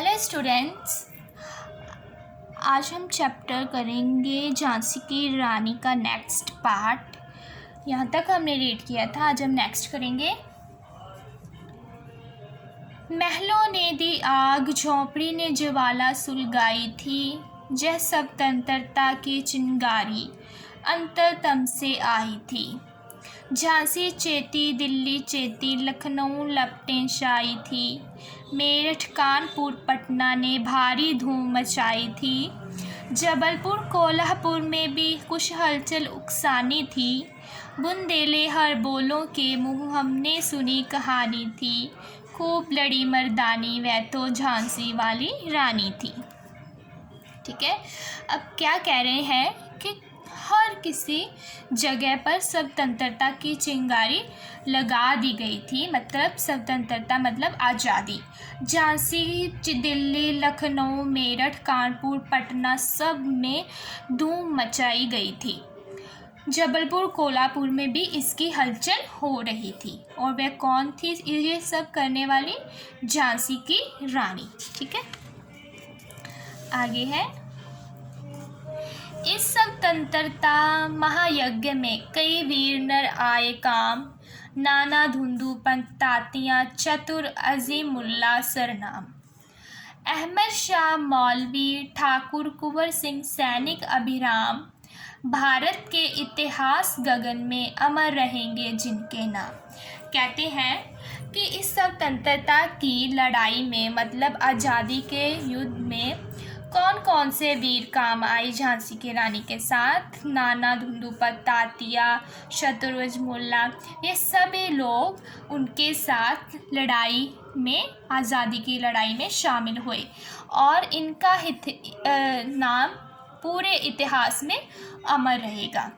Hello students, आज हम chapter करेंगे झांसी की रानी का नेक्स्ट पार्ट। यहाँ तक हमने रीड किया था, आज हम नेक्स्ट करेंगे। महलों ने दी आग, झोंपड़ी ने ज्वाला सुलगाई थी, जह सब तंत्रता की चिंगारी अंतरतम से आई थी। झांसी चेती, दिल्ली चेती, लखनऊ लपटें छाई थी, मेरठ कानपुर पटना ने भारी धूम मचाई थी। जबलपुर कोल्हापुर में भी कुछ हलचल उकसानी थी, बुंदेले हर बोलों के मुँह हमने सुनी कहानी थी। खूब लड़ी मर्दानी वह तो झांसी वाली रानी थी। ठीक है, अब क्या कह रहे हैं कि हर किसी जगह पर स्वतंत्रता की चिंगारी लगा दी गई थी। मतलब स्वतंत्रता मतलब आज़ादी। झांसी, दिल्ली, लखनऊ, मेरठ, कानपुर, पटना सब में धूम मचाई गई थी। जबलपुर कोल्हापुर में भी इसकी हलचल हो रही थी। और वह कौन थी ये सब करने वाली? झांसी की रानी। ठीक है, आगे है। इस स्वतंत्रता महायज्ञ में कई वीर नर आए काम, नाना धुंधु पंत तातियाँ चतुर अजीमुल्ला सरनाम। अहमद शाह मौलवी, ठाकुर कुंवर सिंह सैनिक अभिराम, भारत के इतिहास गगन में अमर रहेंगे जिनके नाम। कहते हैं कि इस स्वतंत्रता की लड़ाई में मतलब आज़ादी के युद्ध में कौन कौन से वीर काम आए झांसी की रानी के साथ? नाना धुंधुपत तातिया, शत्रुवज्मुल्ला, ये सभी लोग उनके साथ लड़ाई में, आज़ादी की लड़ाई में शामिल हुए और इनका नाम पूरे इतिहास में अमर रहेगा।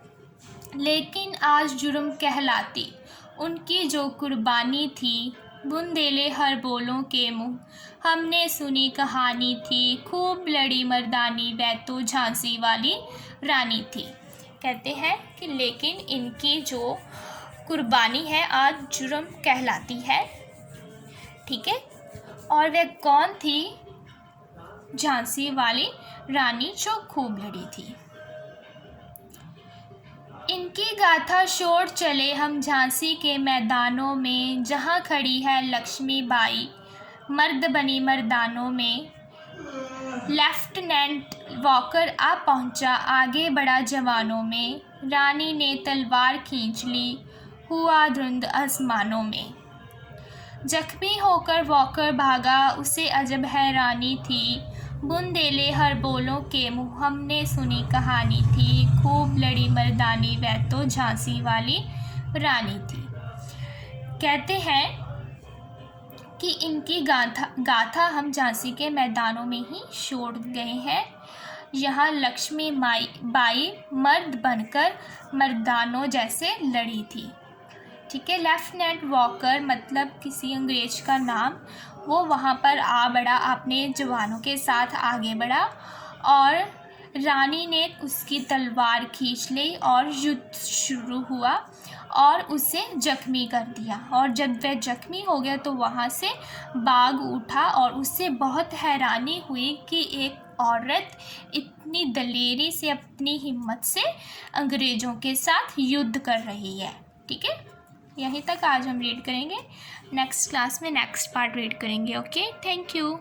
लेकिन आज जुर्म कहलाती उनकी जो कुर्बानी थी, बुंदेले हर बोलों के मुँह हमने सुनी कहानी थी। खूब लड़ी मर्दानी वह तो झांसी वाली रानी थी। कहते हैं कि लेकिन इनकी जो कुर्बानी है आज जुर्म कहलाती है। ठीक है, और वह कौन थी? झांसी वाली रानी जो खूब लड़ी थी। इनकी गाथा शोर चले हम झांसी के मैदानों में, जहाँ खड़ी है लक्ष्मी बाई मर्द बनी मर्दानों में। लेफ्टिनेंट वॉकर आ पहुँचा, आगे बढ़ा जवानों में, रानी ने तलवार खींच ली, हुआ धुंध आसमानों में। जख्मी होकर वॉकर भागा, उसे अजब हैरानी थी, बुंदेले हर बोलों के मुँह हमने सुनी कहानी थी। खूब लड़ी मर्दानी वह तो झांसी वाली रानी थी। कहते हैं कि इनकी गाथा हम झांसी के मैदानों में ही छोड़ गए हैं। यहाँ लक्ष्मी बाई मर्द बनकर मर्दानों जैसे लड़ी थी। ठीक है, लेफ्टिनेंट वॉकर मतलब किसी अंग्रेज का नाम, वो वहाँ पर आ बढ़ा, अपने जवानों के साथ आगे बढ़ा और रानी ने उसकी तलवार खींच ली और युद्ध शुरू हुआ और उसे जख्मी कर दिया। और जब वह जख्मी हो गया तो वहाँ से बाग उठा और उससे बहुत हैरानी हुई कि एक औरत इतनी दलेरी से, अपनी हिम्मत से अंग्रेज़ों के साथ युद्ध कर रही है। ठीक है, यहीं तक आज हम रीड करेंगे। नेक्स्ट क्लास में नेक्स्ट पार्ट रीड करेंगे। Okay, thank you.